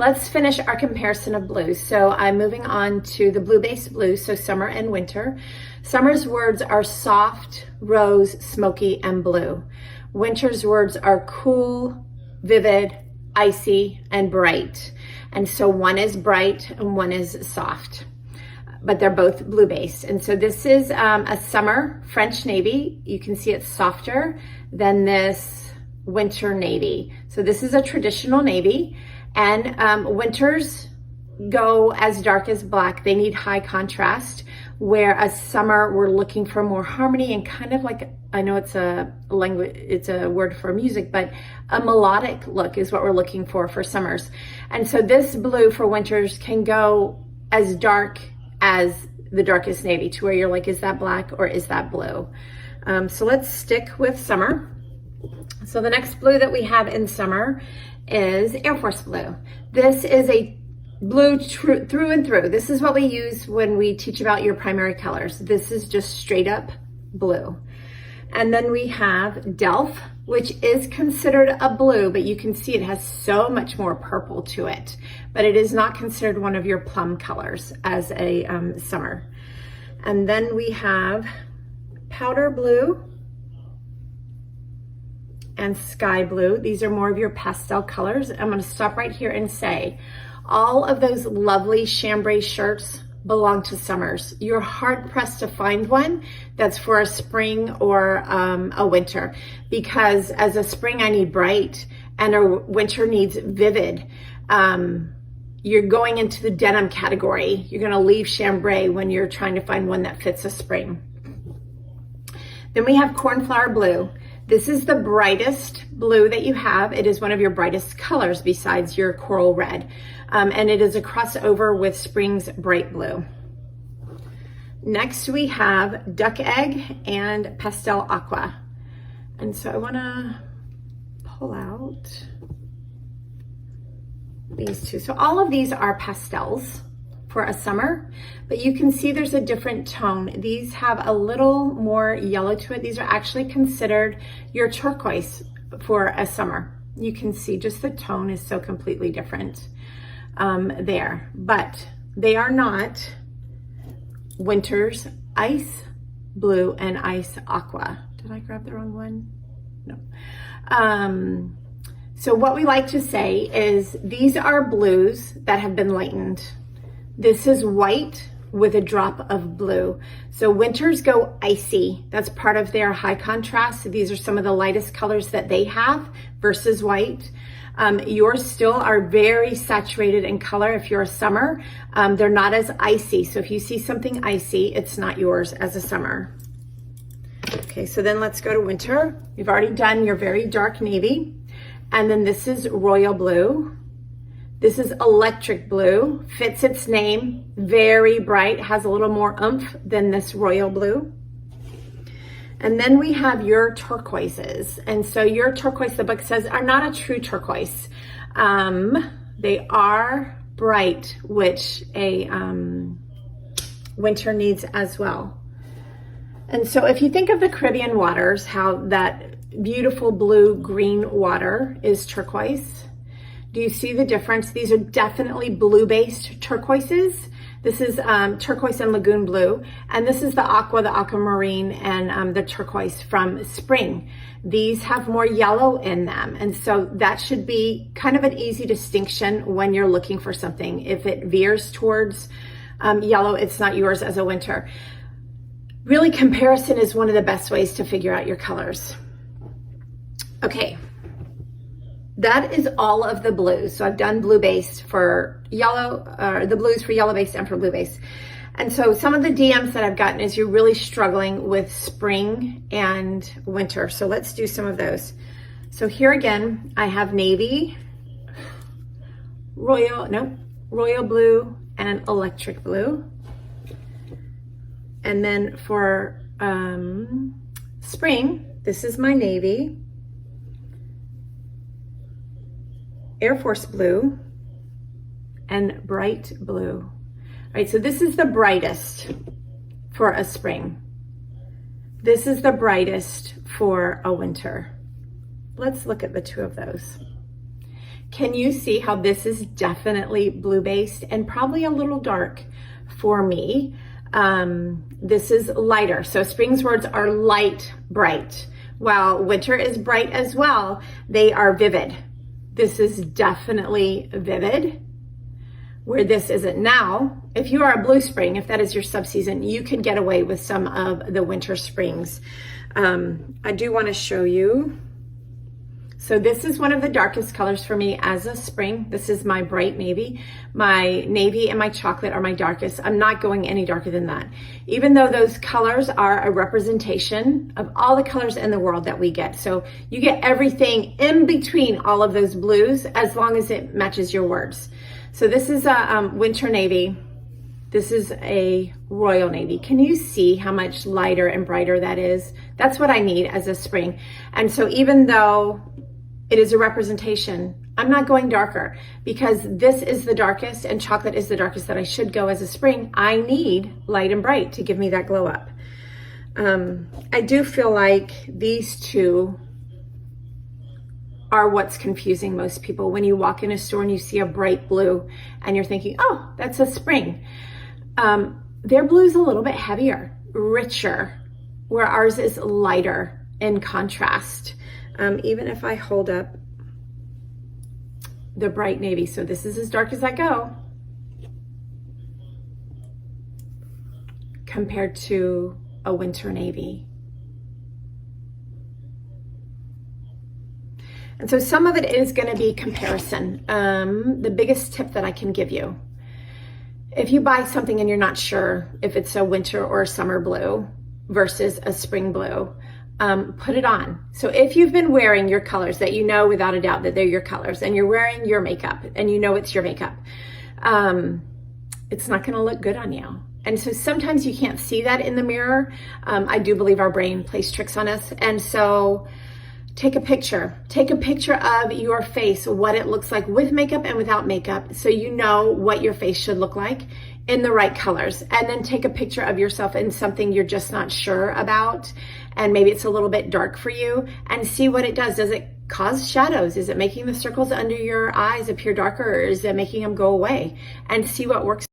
Let's finish our comparison of blues. So I'm moving on to the blue-based blues, so summer and winter. Summer's words are soft, rose, smoky, and blue. Winter's words are cool, vivid, icy, and bright. And so one is bright and one is soft, but they're both blue-based. And so this is a summer French navy. You can see it's softer than this winter navy. So this is a traditional navy, and winters go as dark as black. They need high contrast, where a summer we're looking for more harmony and kind of like, I know it's a language, it's a word for music, but a melodic look is what we're looking for summers. And so this blue for winters can go as dark as the darkest navy, to where you're like, is that black or is that blue? So let's stick with summer. So the next blue that we have in summer is Air Force blue. This is a blue through and through. This is what we use when we teach about your primary colors. This is just straight up blue. And then we have Delft, which is considered a blue, but you can see it has so much more purple to it, but it is not considered one of your plum colors as a summer. And then we have powder blue and sky blue. These are more of your pastel colors. I'm gonna stop right here and say, all of those lovely chambray shirts belong to summers. You're hard pressed to find one that's for a spring or a winter, because as a spring I need bright and a winter needs vivid. You're going into the denim category. You're gonna leave chambray when you're trying to find one that fits a spring. Then we have cornflower blue. This is the brightest blue that you have. It is one of your brightest colors besides your coral red. And it is a crossover with spring's bright blue. Next we have duck egg and pastel aqua. And so I wanna pull out these two. So all of these are pastels for a summer, but you can see there's a different tone. These have a little more yellow to it. These are actually considered your turquoise for a summer. You can see just the tone is so completely different there, but they are not winter's ice blue and ice aqua. Did I grab the wrong one? No. So what we like to say is these are blues that have been lightened. This is white with a drop of blue. So winters go icy. That's part of their high contrast. These are some of the lightest colors that they have versus white. Yours still are very saturated in color if you're a summer. They're not as icy. So if you see something icy, it's not yours as a summer. Okay, so then let's go to winter. You've already done your very dark navy. And then this is royal blue. This is electric blue, fits its name, very bright, has a little more oomph than this royal blue. And then we have your turquoises. And so your turquoise, the book says, are not a true turquoise. They are bright, which a winter needs as well. And so if you think of the Caribbean waters, how that beautiful blue-green water is turquoise. Do you see the difference? These are definitely blue-based turquoises. This is turquoise and lagoon blue. And this is the aquamarine, and the turquoise from spring. These have more yellow in them. And so that should be kind of an easy distinction when you're looking for something. If it veers towards yellow, it's not yours as a winter. Really, comparison is one of the best ways to figure out your colors. Okay. That is all of the blues. So I've done blue-based for yellow, or the blues for yellow-based and for blue-based. And so some of the DMs that I've gotten is you're really struggling with spring and winter. So let's do some of those. So here again, I have navy, royal blue, and electric blue. And then for spring, this is my navy, Air Force blue, and bright blue. All right, so this is the brightest for a spring. This is the brightest for a winter. Let's look at the two of those. Can you see how this is definitely blue based and probably a little dark for me? This is lighter. So spring's words are light, bright. While winter is bright as well, they are vivid. This is definitely vivid, where this isn't. Now, if you are a blue spring, if that is your subseason, you can get away with some of the winter springs. I do want to show you. So this is one of the darkest colors for me as a spring. This is my bright navy. My navy and my chocolate are my darkest. I'm not going any darker than that. Even though those colors are a representation of all the colors in the world that we get. So you get everything in between all of those blues as long as it matches your words. So this is a winter navy. This is a royal navy. Can you see how much lighter and brighter that is? That's what I need as a spring. And so even though it is a representation, I'm not going darker because this is the darkest and chocolate is the darkest that I should go as a spring. I need light and bright to give me that glow up. I do feel like these two are what's confusing most people. When you walk in a store and you see a bright blue and you're thinking, oh, that's a spring. Their blue is a little bit heavier, richer, where ours is lighter in contrast. Even if I hold up the bright navy, so this is as dark as I go compared to a winter navy. And so some of it is going to be comparison. The biggest tip that I can give you, if you buy something and you're not sure if it's a winter or a summer blue versus a spring blue, put it on. So if you've been wearing your colors that you know without a doubt that they're your colors, and you're wearing your makeup and you know it's your makeup, it's not going to look good on you. And so sometimes you can't see that in the mirror. I do believe our brain plays tricks on us. And so take a picture of your face, what it looks like with makeup and without makeup, so you know what your face should look like in the right colors. And then take a picture of yourself in something you're just not sure about, and maybe it's a little bit dark for you, and see what it does. Does it cause shadows? Is it making the circles under your eyes appear darker, or is it making them go away? And see what works.